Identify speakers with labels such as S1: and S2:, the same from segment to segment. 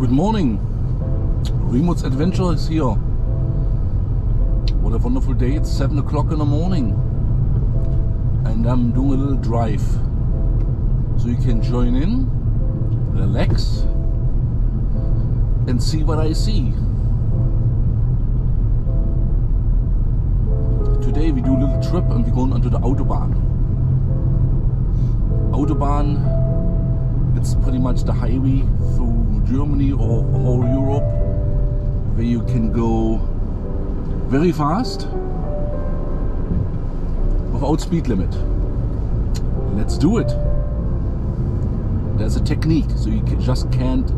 S1: Good morning. Remo Adventure is here. What a wonderful day. It's 7 o'clock in the morning and I'm doing a little drive. So you can join in, relax and see what I see. Today we do a little trip and we're going onto the Autobahn. Autobahn, it's pretty much the highway through Germany or whole Europe where you can go very fast without speed limit. Let's do it. There's a technique, so you just can't.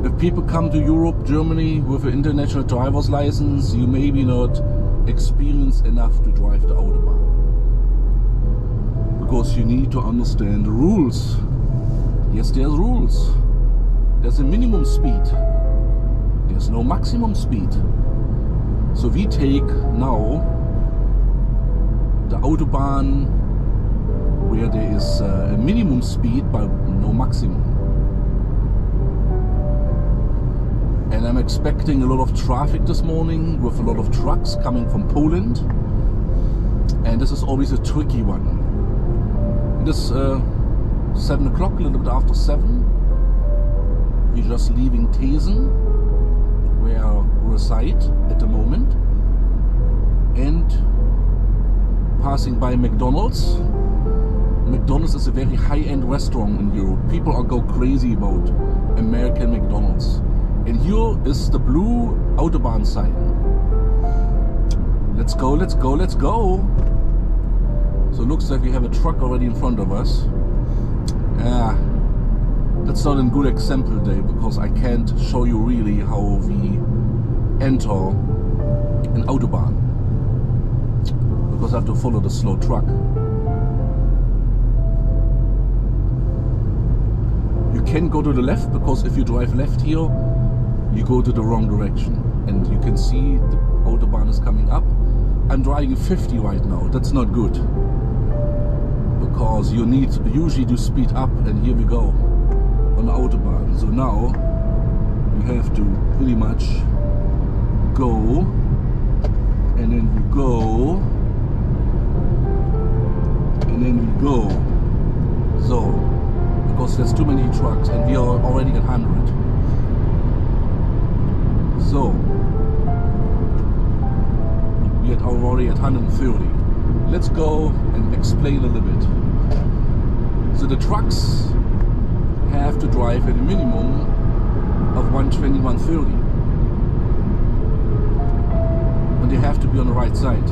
S1: If people come to Europe, Germany with an international driver's license, you maybe not experienced enough to drive the Autobahn. Because you need to understand the rules. Yes, there's rules. There's a minimum speed. There's no maximum speed. So we take now the Autobahn where there is a minimum speed but no maximum. And I'm expecting a lot of traffic this morning with a lot of trucks coming from Poland. And this is always a tricky one. It is 7 o'clock, a little bit after 7. We're just leaving Thesen, where I reside at the moment, and passing by McDonald's. McDonald's is a very high-end restaurant in Europe. People are go crazy about American McDonald's. And here is the blue Autobahn sign. Let's go, let's go, let's go! So it looks like we have a truck already in front of us. That's not a good example today because I can't show you really how we enter an Autobahn, because I have to follow the slow truck. You can go to the left, because if you drive left here you go to the wrong direction, and you can see the Autobahn is coming up. I'm driving 50 right now. That's not good, because you need usually to speed up, and here we go on the Autobahn. So now we have to pretty much go, and then we go, and then we go. So, because there's too many trucks and we are already at 100. So, we are already at 130. Let's go and explain a little bit. So the trucks have to drive at a minimum of 120, 130. And they have to be on the right side.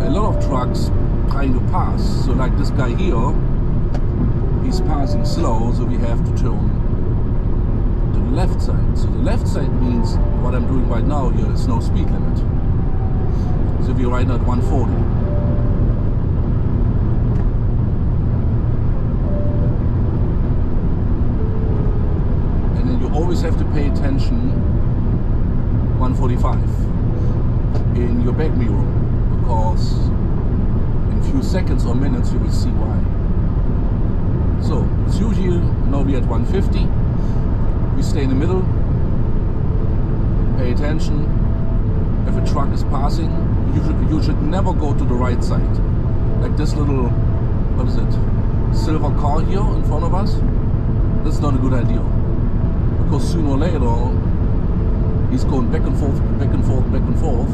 S1: A lot of trucks trying to pass. So like this guy here, he's passing slow, so we have to turn to the left side. So the left side means what I'm doing right now here is no speed limit. So we're right now at 140. And then you always have to pay attention 145 in your back mirror, because in a few seconds or minutes you will see why. So it's usually, now we're at 150. We stay in the middle, pay attention. If a truck is passing, you should never go to the right side. Like this little, what is it, silver car here in front of us. That's not a good idea, because sooner or later he's going back and forth, back and forth, back and forth.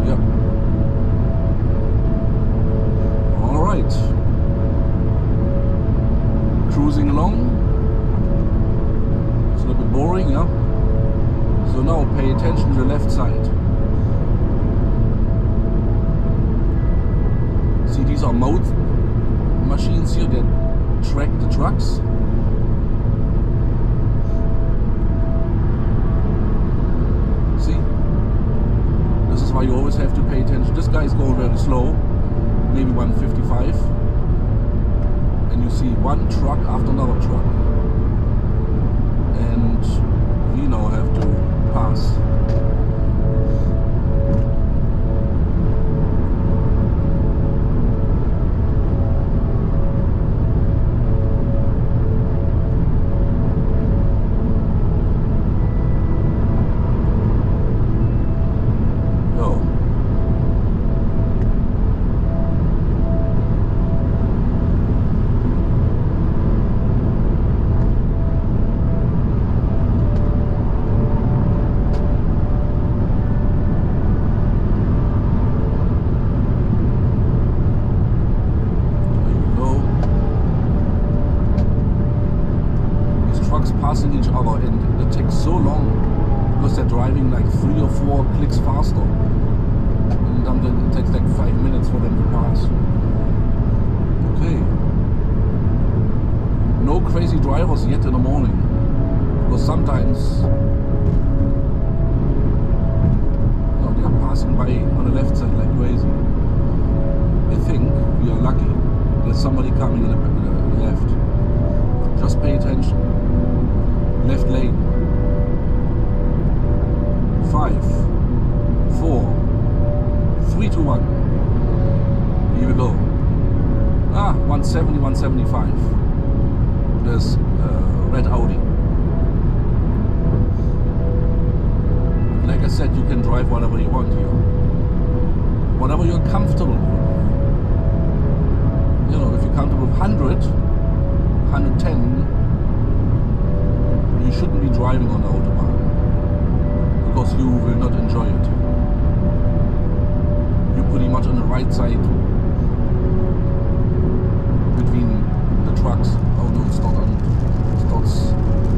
S1: Yep. Alright. Cruising along. It's a little bit boring, yeah? So now pay attention to the left side. See, these are mode machines here that track the trucks. See? This is why you always have to pay attention. This guy is going very slow, maybe 155. And you see one truck after another truck. And we now have to pass. more clicks faster. And then it takes like 5 minutes for them to pass. Okay. No crazy drivers yet in the morning. Because sometimes, you know, they are passing by on the left side like crazy. They think we are lucky. There's somebody coming in the left. Just pay attention. Left lane. 5, 4, 3, 2, 1. Here we go. 170, 175. There's red Audi. Like I said, you can drive whatever you want here. Whatever you're comfortable with. You know, if you're comfortable with 100, 110, you shouldn't be driving on the Autobahn. Because you will not enjoy it. You're pretty much on the right side between the trucks. Oh no, it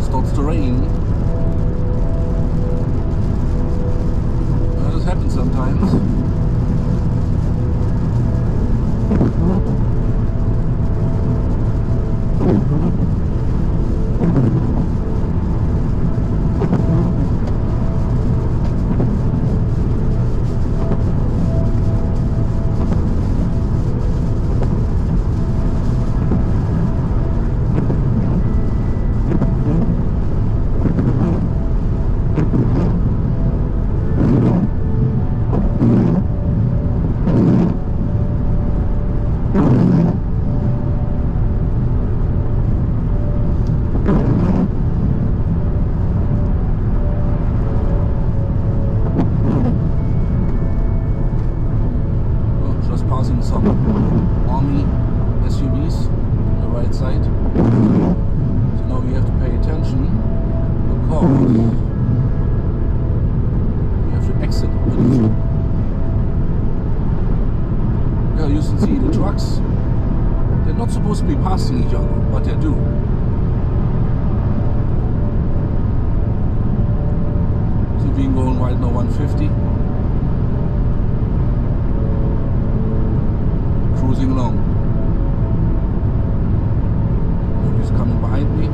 S1: starts to rain. This happens sometimes. Some army SUVs on the right side. So now we have to pay attention because we have to exit. Yeah, you can see the trucks. They're not supposed to be passing each other, but they do. So being going right now 150. Cruising along. Nobody's coming behind me.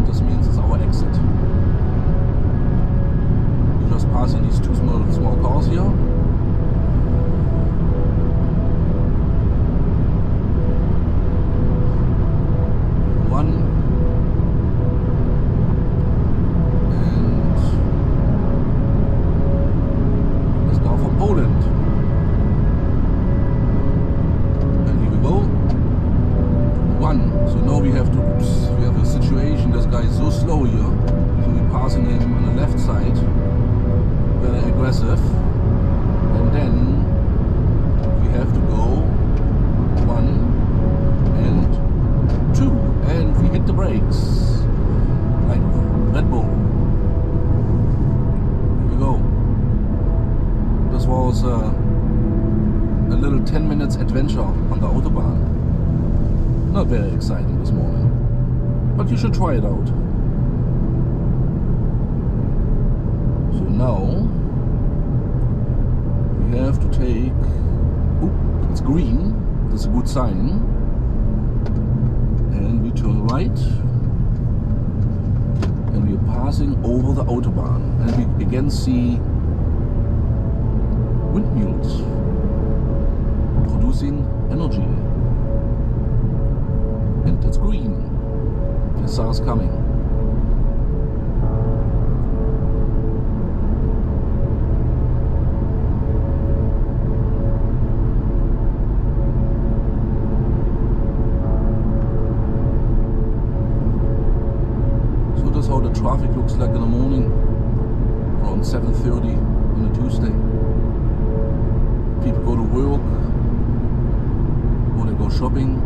S1: This means it's our exit. We're just passing these two small cars here. One and this car from Poland. And here we go. One. So now we have to. We have a situation. This guy is so slow here, so we're passing him on the left side, very aggressive, and then we have to go 1 and 2, and we hit the brakes like Red Bull. Here we go. This was a little 10 minutes adventure on the Autobahn. Not very exciting this morning. But you should try it out. So now we have to take. It's green. That's a good sign. And we turn right, and we are passing over the Autobahn, and we again see windmills producing energy, and it's green. The sun's coming. how the traffic looks like in the morning, around 7:30 on a Tuesday. People go to work, or they go shopping,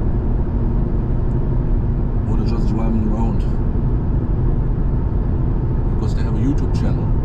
S1: or they're just driving around because they have a YouTube channel.